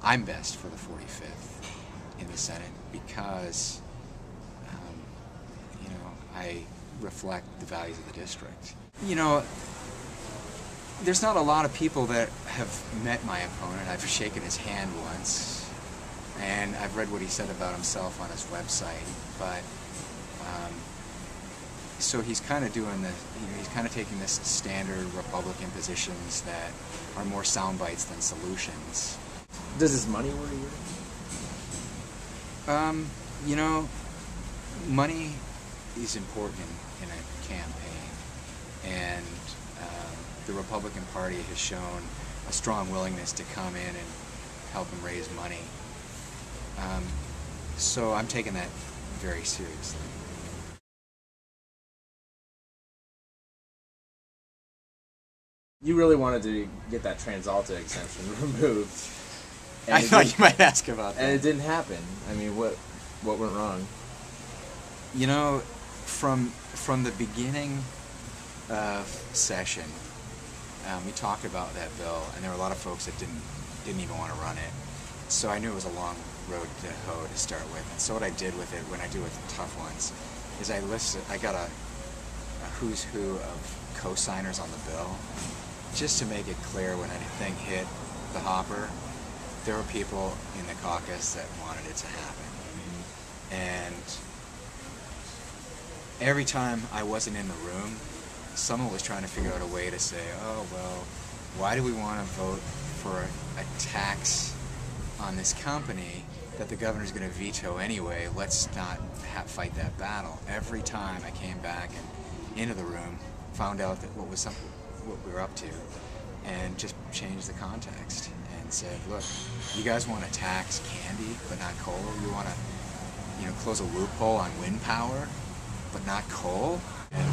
I'm best for the 45th in the Senate because, you know, I reflect the values of the district. You know, there's not a lot of people that have met my opponent. I've shaken his hand once, and I've read what he said about himself on his website, but so he's kind of doing the, you know, he's kind of taking this standard Republican positions that are more sound bites than solutions. Does his money worry you? You know, money is important in a campaign, and the Republican Party has shown a strong willingness to come in and help him raise money. So I'm taking that very seriously. You really wanted to get that TransAlta exemption removed. I thought you might ask about that. And it didn't happen. I mean, what went wrong? You know, from the beginning of session, we talked about that bill, and there were a lot of folks that didn't even want to run it. So I knew it was a long road to hoe to start with. And so what I did with it, when I do with the tough ones, is I got a who's who of co-signers on the bill, just to make it clear when anything hit the hopper, there were people in the caucus that wanted it to happen. And every time I wasn't in the room, someone was trying to figure out a way to say, oh, well, why do we want to vote for a tax on this company that the governor's going to veto anyway? Let's not fight that battle. Every time I came back and into the room, found out that what we were up to, and just changed the context and said, look, you guys want to tax candy but not coal? You want to, you know, close a loophole on wind power but not coal? And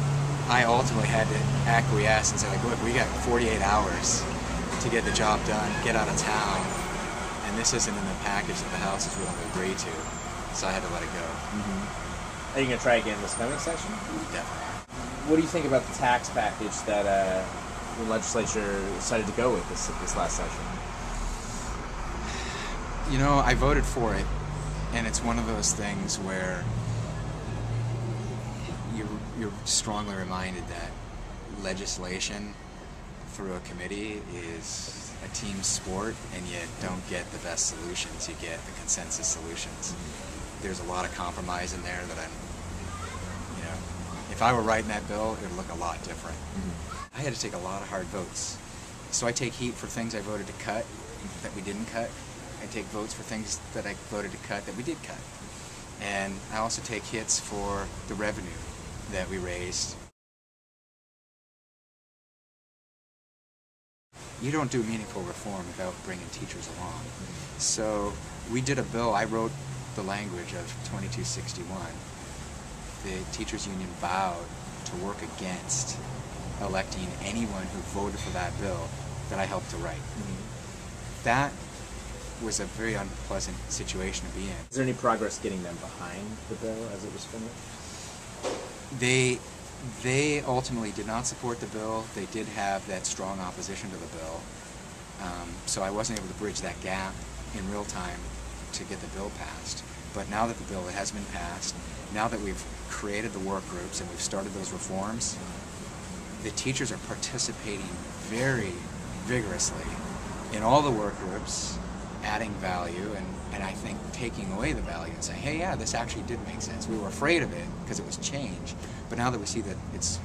I ultimately had to acquiesce and say, like, look, we got 48 hours to get the job done, get out of town, and this isn't in the package that the House is willing to agree to, so I had to let it go. Are you going to try again this coming session? Definitely. What do you think about the tax package that the legislature decided to go with this last session? You know, I voted for it, and it's one of those things where you're strongly reminded that legislation through a committee is a team sport, and you don't get the best solutions, you get the consensus solutions. There's a lot of compromise in there that you know, if I were writing that bill, it would look a lot different. I had to take a lot of hard votes. So I take heat for things I voted to cut that we didn't cut. I take votes for things that I voted to cut that we did cut. And I also take hits for the revenue that we raised. You don't do meaningful reform without bringing teachers along. So we did a bill, I wrote the language of 2261. The teachers union vowed to work against electing anyone who voted for that bill that I helped to write. That was a very unpleasant situation to be in. Is there any progress getting them behind the bill as it was finished? They ultimately did not support the bill. They did have that strong opposition to the bill. So I wasn't able to bridge that gap in real time to get the bill passed. But now that the bill has been passed, now that we've created the work groups and we've started those reforms, the teachers are participating very vigorously in all the work groups, adding value, and I think taking away the value and saying, hey, yeah, this actually did make sense. We were afraid of it because it was change, but now that we see that it's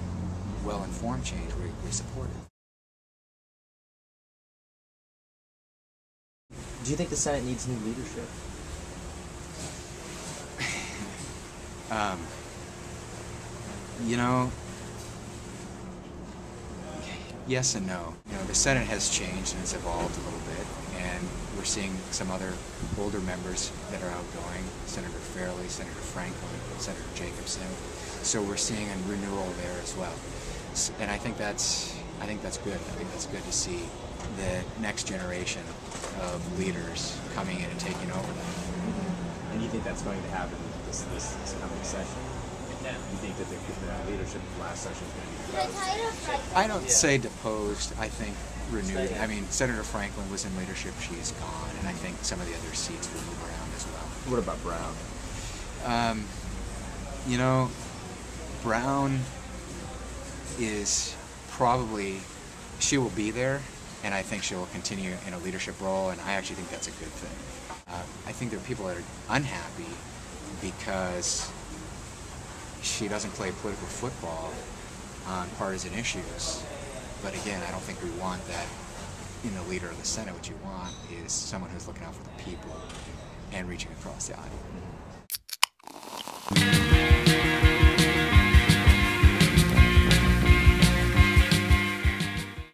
well-informed change, we support it. Do you think the Senate needs new leadership? You know, yes and no. You know, the Senate has changed and it's evolved a little bit, and we're seeing some other older members that are outgoing, Senator Fairley, Senator Franklin, Senator Jacobson. So we're seeing a renewal there as well. And I think that's good. I think that's good to see the next generation of leaders coming in and taking over that. And you think think that's going to happen this coming session? You think that the leadership of the last session is going to be deposed? I don't say deposed. I think renewed. I mean, Senator Franklin was in leadership. She's gone, and I think some of the other seats will move around as well. What about Brown? You know, Brown is probably, she will be there, and I think she will continue in a leadership role, and I actually think that's a good thing. I think there are people that are unhappy because she doesn't play political football on partisan issues. But again, I don't think we want that in the leader of the Senate. What you want is someone who's looking out for the people and reaching across the aisle.